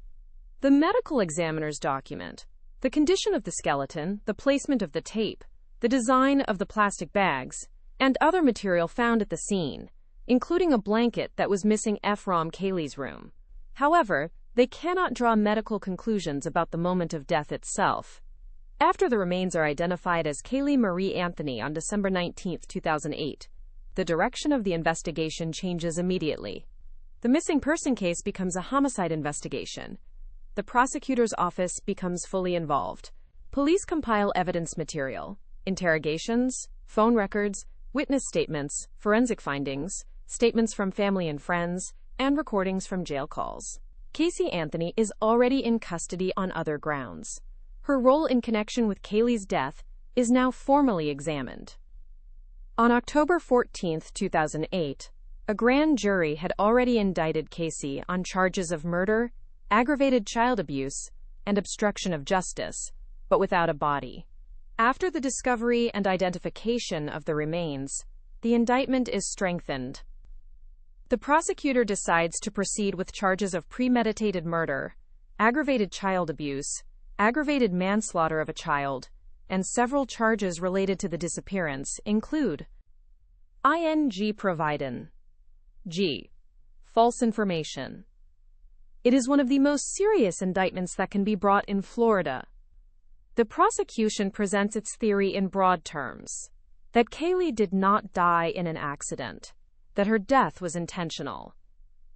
The medical examiners document the condition of the skeleton, the placement of the tape, the design of the plastic bags, and other material found at the scene, including a blanket that was missing from Caylee's room. However, they cannot draw medical conclusions about the moment of death itself. After the remains are identified as Caylee Marie Anthony on December 19, 2008, the direction of the investigation changes immediately. The missing person case becomes a homicide investigation. The prosecutor's office becomes fully involved. Police compile evidence material, interrogations, phone records, witness statements, forensic findings, statements from family and friends, and recordings from jail calls. Caylee Anthony is already in custody on other grounds. Her role in connection with Caylee's death is now formally examined. On October 14, 2008, a grand jury had already indicted Caylee on charges of murder, aggravated child abuse, and obstruction of justice, but without a body. After the discovery and identification of the remains, the indictment is strengthened. The prosecutor decides to proceed with charges of premeditated murder, aggravated child abuse, aggravated manslaughter of a child, and several charges related to the disappearance include providing g. false information. It is one of the most serious indictments that can be brought in Florida. The prosecution presents its theory in broad terms: that Caylee did not die in an accident, that her death was intentional,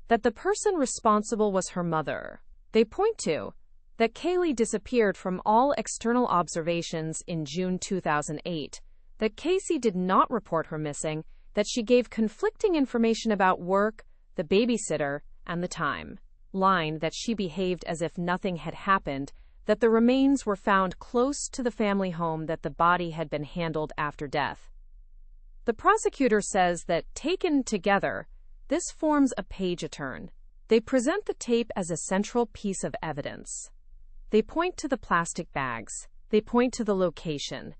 that the person responsible was her mother. They point to that Caylee disappeared from all external observations in June 2008, that Casey did not report her missing, that she gave conflicting information about work, the babysitter, and the timeline, that she behaved as if nothing had happened, that the remains were found close to the family home, that the body had been handled after death. The prosecutor says that, taken together, this forms a page-turn. They present the tape as a central piece of evidence. They point to the plastic bags. They point to the location.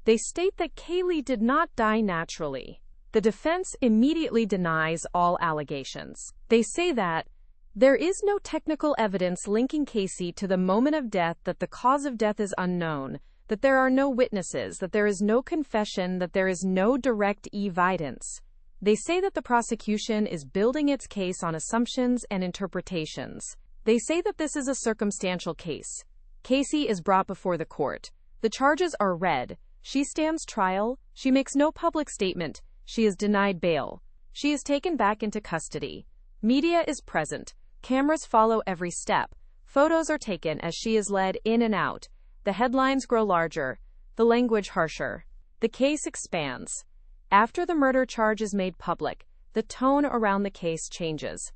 They state that Caylee did not die naturally. The defense immediately denies all allegations. They say that there is no technical evidence linking Caylee to the moment of death, that the cause of death is unknown, that there are no witnesses, that there is no confession, that there is no direct evidence. They say that the prosecution is building its case on assumptions and interpretations. They say that this is a circumstantial case. Caylee is brought before the court. The charges are read. She stands trial. She makes no public statement. She is denied bail. She is taken back into custody. Media is present. Cameras follow every step. Photos are taken as she is led in and out. The headlines grow larger, the language harsher. The case expands. After the murder charge is made public, the tone around the case changes.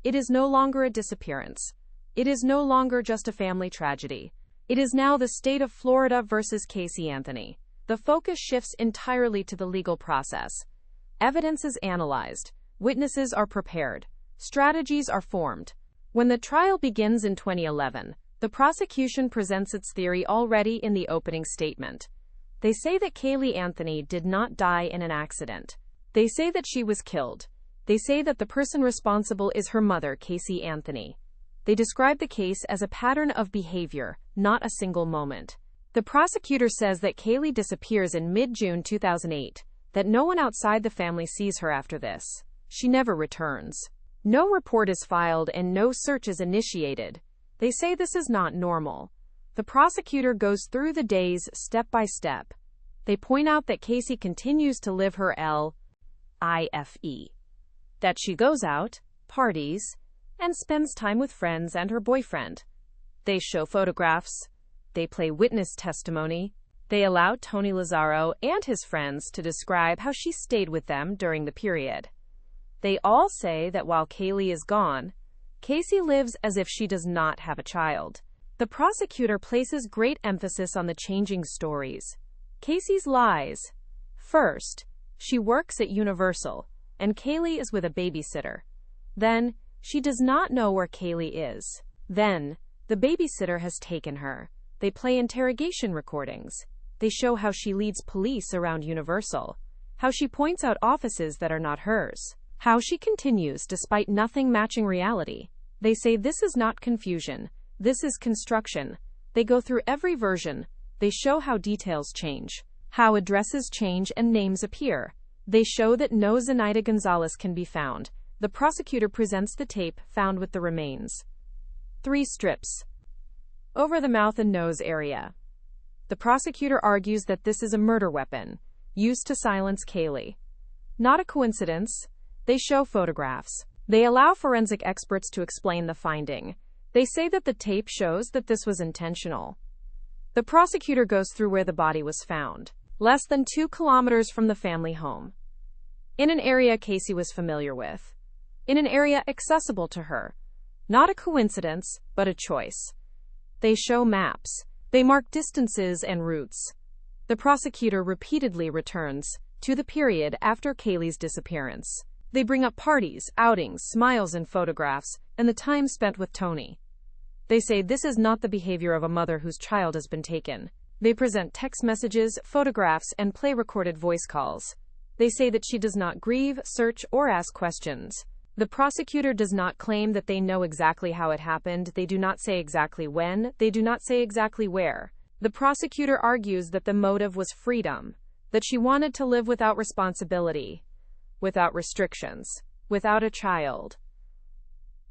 It is no longer a disappearance. It is no longer just a family tragedy. It is now the state of Florida versus Caylee Anthony. The focus shifts entirely to the legal process. Evidence is analyzed. Witnesses are prepared. Strategies are formed. When the trial begins in 2011, the prosecution presents its theory already in the opening statement. They say that Caylee Anthony did not die in an accident. They say that she was killed. They say that the person responsible is her mother, Caylee Anthony. They describe the case as a pattern of behavior, not a single moment. The prosecutor says that Caylee disappears in mid-June 2008, that no one outside the family sees her after this. She never returns. No report is filed and no search is initiated. They say this is not normal. The prosecutor goes through the days step by step. They point out that Caylee continues to live her life, that she goes out, parties, and spends time with friends and her boyfriend. They show photographs. They play witness testimony. They allow Tony Lazzaro and his friends to describe how she stayed with them during the period. They all say that while Caylee is gone, Caylee lives as if she does not have a child. The prosecutor places great emphasis on the changing stories. Caylee's lies. First, she works at Universal, and Caylee is with a babysitter. Then, she does not know where Caylee is. Then, the babysitter has taken her. They play interrogation recordings. They show how she leads police around Universal, how she points out offices that are not hers, how she continues despite nothing matching reality. They say this is not confusion. This is construction. They go through every version. They show how details change, how addresses change and names appear. They show that no Zenaida Gonzalez can be found. The prosecutor presents the tape found with the remains. 3 strips. Over the mouth and nose area. The prosecutor argues that this is a murder weapon, used to silence Caylee. Not a coincidence. They show photographs. They allow forensic experts to explain the finding. They say that the tape shows that this was intentional. The prosecutor goes through where the body was found, less than 2 kilometers from the family home. In an area Caylee was familiar with. In an area accessible to her. Not a coincidence, but a choice. They show maps. They mark distances and routes. The prosecutor repeatedly returns to the period after Caylee's disappearance. They bring up parties, outings, smiles and photographs, and the time spent with Tony. They say this is not the behavior of a mother whose child has been taken. They present text messages, photographs, and play recorded voice calls. They say that she does not grieve, search, or ask questions. The prosecutor does not claim that they know exactly how it happened. They do not say exactly when. They do not say exactly where. The prosecutor argues that the motive was freedom, that she wanted to live without responsibility, without restrictions, without a child.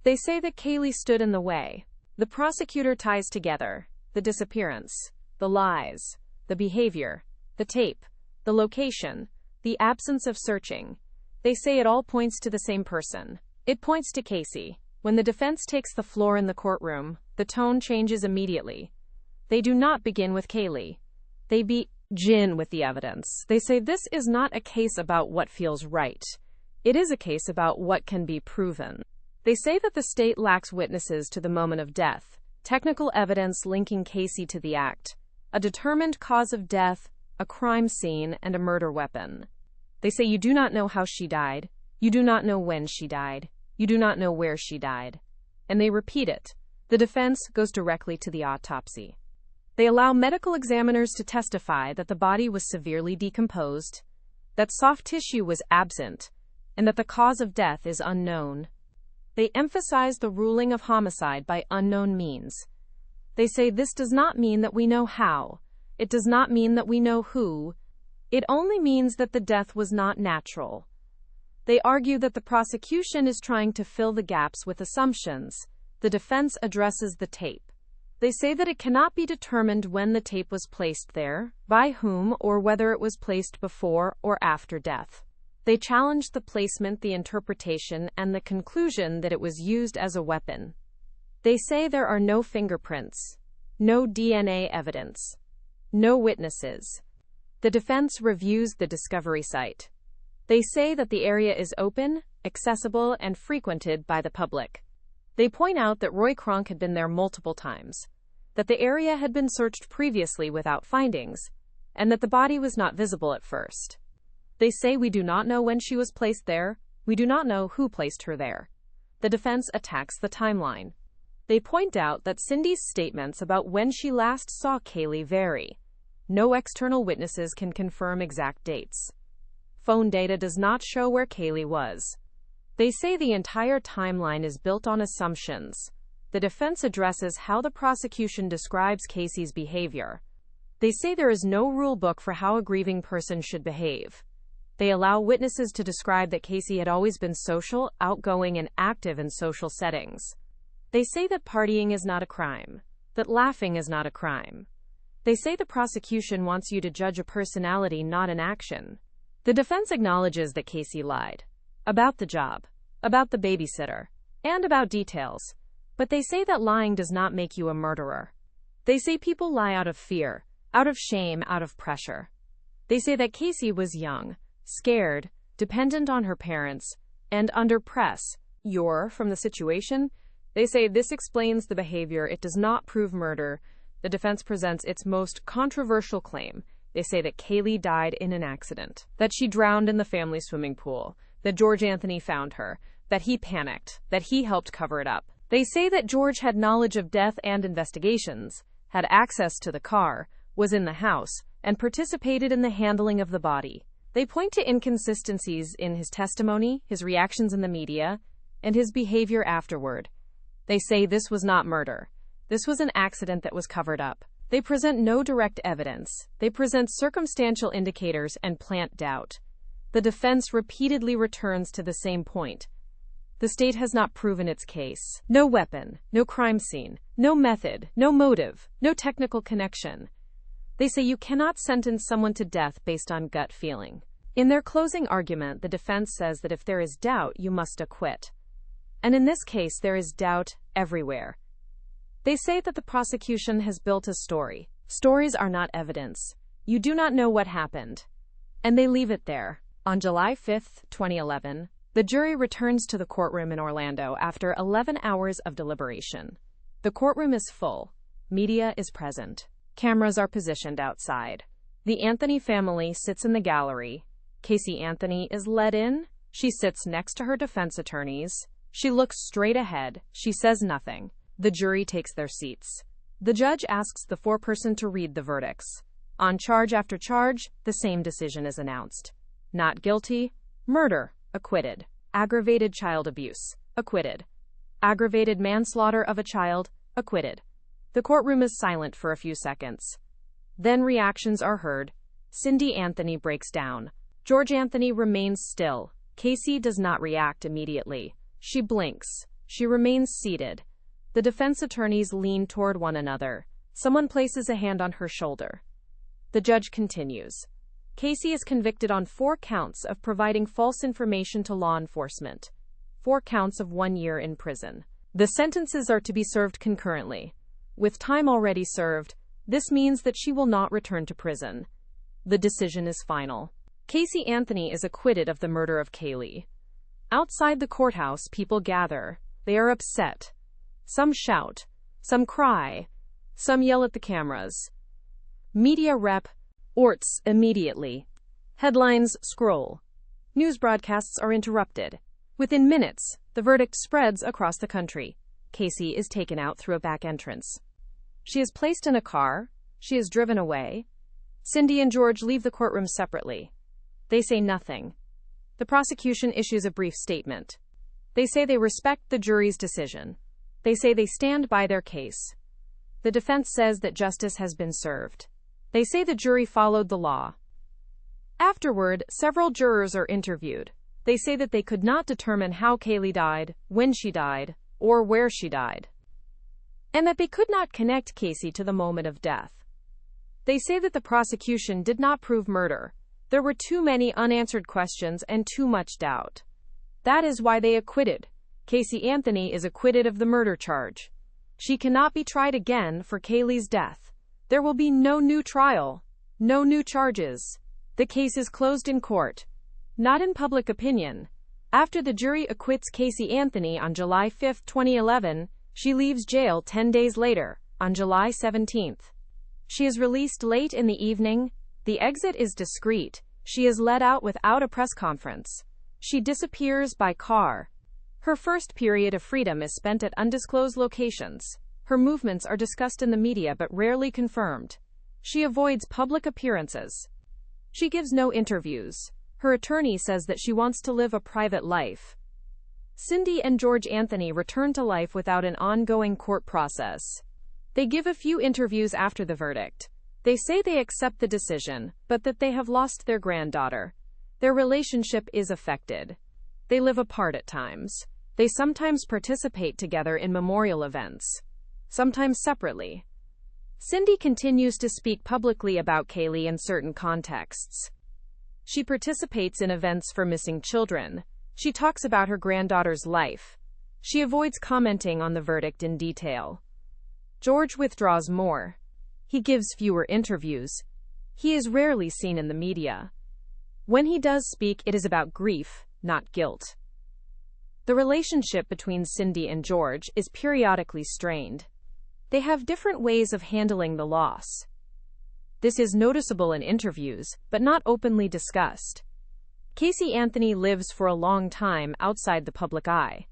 They say that Caylee stood in the way. The prosecutor ties together the disappearance, the lies, the behavior, the tape, the location, the absence of searching. They say it all points to the same person. It points to Caylee. When the defense takes the floor in the courtroom, the tone changes immediately. They do not begin with Caylee. They begin with the evidence. They say this is not a case about what feels right. It is a case about what can be proven. They say that the state lacks witnesses to the moment of death, technical evidence linking Caylee to the act, a determined cause of death, a crime scene, and a murder weapon. They say you do not know how she died, you do not know when she died, you do not know where she died. And they repeat it. The defense goes directly to the autopsy. They allow medical examiners to testify that the body was severely decomposed, that soft tissue was absent, and that the cause of death is unknown. They emphasize the ruling of homicide by unknown means. They say this does not mean that we know how. It does not mean that we know who. It only means that the death was not natural. They argue that the prosecution is trying to fill the gaps with assumptions. The defense addresses the tape. They say that it cannot be determined when the tape was placed there, by whom, or whether it was placed before or after death. They challenge the placement, the interpretation, and the conclusion that it was used as a weapon. They say there are no fingerprints, no DNA evidence, no witnesses. The defense reviews the discovery site. They say that the area is open, accessible, and frequented by the public. They point out that Roy Kronk had been there multiple times, that the area had been searched previously without findings, and that the body was not visible at first. They say we do not know when she was placed there, we do not know who placed her there. The defense attacks the timeline. They point out that Cindy's statements about when she last saw Caylee vary. No external witnesses can confirm exact dates. Phone data does not show where Caylee was. They say the entire timeline is built on assumptions. The defense addresses how the prosecution describes Casey's behavior. They say there is no rule book for how a grieving person should behave. They allow witnesses to describe that Caylee had always been social, outgoing, and active in social settings. They say that partying is not a crime, that laughing is not a crime. They say the prosecution wants you to judge a personality, not an action. The defense acknowledges that Caylee lied about the job, about the babysitter, and about details, but they say that lying does not make you a murderer. They say people lie out of fear, out of shame, out of pressure. They say that Caylee was young, scared, dependent on her parents, and under press. From the situation, they say this explains the behavior. It does not prove murder. The defense presents its most controversial claim. They say that Caylee died in an accident, that she drowned in the family swimming pool, that George Anthony found her, that he panicked, that he helped cover it up. They say that George had knowledge of death and investigations, had access to the car, was in the house, and participated in the handling of the body. They point to inconsistencies in his testimony, his reactions in the media, and his behavior afterward. They say this was not murder. This was an accident that was covered up. They present no direct evidence. They present circumstantial indicators and plant doubt. The defense repeatedly returns to the same point. The state has not proven its case. No weapon, no crime scene, no method, no motive, no technical connection. They say you cannot sentence someone to death based on gut feeling. In their closing argument, the defense says that if there is doubt, you must acquit. And in this case, there is doubt everywhere. They say that the prosecution has built a story. Stories are not evidence. You do not know what happened. And they leave it there. On July 5, 2011, the jury returns to the courtroom in Orlando after 11 hours of deliberation. The courtroom is full. Media is present. Cameras are positioned outside. The Anthony family sits in the gallery. Caylee Anthony is led in. She sits next to her defense attorneys. She looks straight ahead. She says nothing. The jury takes their seats. The judge asks the foreperson to read the verdicts. On charge after charge, the same decision is announced. Not guilty, murder, acquitted. Aggravated child abuse, acquitted. Aggravated manslaughter of a child, acquitted. The courtroom is silent for a few seconds. Then reactions are heard. Cindy Anthony breaks down. George Anthony remains still. Caylee does not react immediately. She blinks. She remains seated. The defense attorneys lean toward one another. Someone places a hand on her shoulder. The judge continues. Caylee is convicted on 4 counts of providing false information to law enforcement. 4 counts of 1 year in prison. The sentences are to be served concurrently. With time already served, this means that she will not return to prison. The decision is final. Caylee Anthony is acquitted of the murder of Caylee. Outside the courthouse, people gather. They are upset. Some shout. Some cry. Some yell at the cameras. Media rep. Orts immediately. Headlines scroll. News broadcasts are interrupted. Within minutes, the verdict spreads across the country. Caylee is taken out through a back entrance. She is placed in a car. She is driven away. Cindy and George leave the courtroom separately. They say nothing. The prosecution issues a brief statement. They say they respect the jury's decision. They say they stand by their case. The defense says that justice has been served. They say the jury followed the law. Afterward, several jurors are interviewed. They say that they could not determine how Caylee died, when she died, or where she died, and that they could not connect Casey to the moment of death. They say that the prosecution did not prove murder. There were too many unanswered questions and too much doubt. That is why they acquitted. Caylee Anthony is acquitted of the murder charge. She cannot be tried again for Caylee's death. There will be no new trial, no new charges. The case is closed in court, not in public opinion. After the jury acquits Caylee Anthony on July 5, 2011, she leaves jail 10 days later, on July 17. She is released late in the evening. The exit is discreet. She is let out without a press conference. She disappears by car. Her first period of freedom is spent at undisclosed locations. Her movements are discussed in the media but rarely confirmed. She avoids public appearances. She gives no interviews. Her attorney says that she wants to live a private life. Cindy and George Anthony return to life without an ongoing court process. They give a few interviews after the verdict. They say they accept the decision, but that they have lost their granddaughter. Their relationship is affected. They live apart at times. They sometimes participate together in memorial events, sometimes separately. Cindy continues to speak publicly about Caylee in certain contexts. She participates in events for missing children. She talks about her granddaughter's life. She avoids commenting on the verdict in detail. George withdraws more. He gives fewer interviews. He is rarely seen in the media. When he does speak, it is about grief, not guilt. The relationship between Cindy and George is periodically strained. They have different ways of handling the loss. This is noticeable in interviews, but not openly discussed. Caylee Anthony lives for a long time outside the public eye.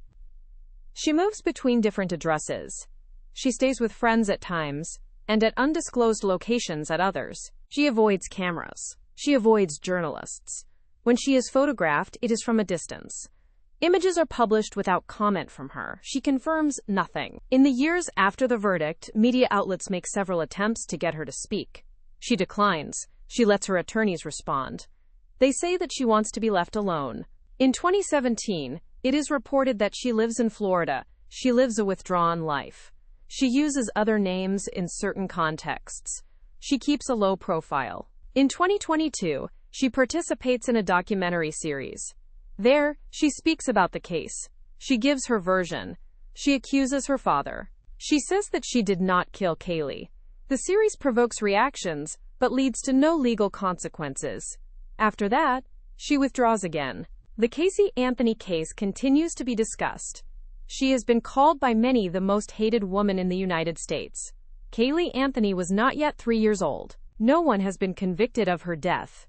She moves between different addresses. She stays with friends at times, and at undisclosed locations at others. She avoids cameras. She avoids journalists. When she is photographed, it is from a distance. Images are published without comment from her. She confirms nothing. In the years after the verdict, media outlets make several attempts to get her to speak. She declines. She lets her attorneys respond. They say that she wants to be left alone. In 2017, it is reported that she lives in Florida. She lives a withdrawn life. She uses other names in certain contexts. She keeps a low profile. In 2022, she participates in a documentary series. There, she speaks about the case. She gives her version. She accuses her father. She says that she did not kill Caylee. The series provokes reactions, but leads to no legal consequences. After that, she withdraws again. The Caylee Anthony case continues to be discussed. She has been called by many the most hated woman in the United States. Caylee Anthony was not yet 3 years old. No one has been convicted of her death.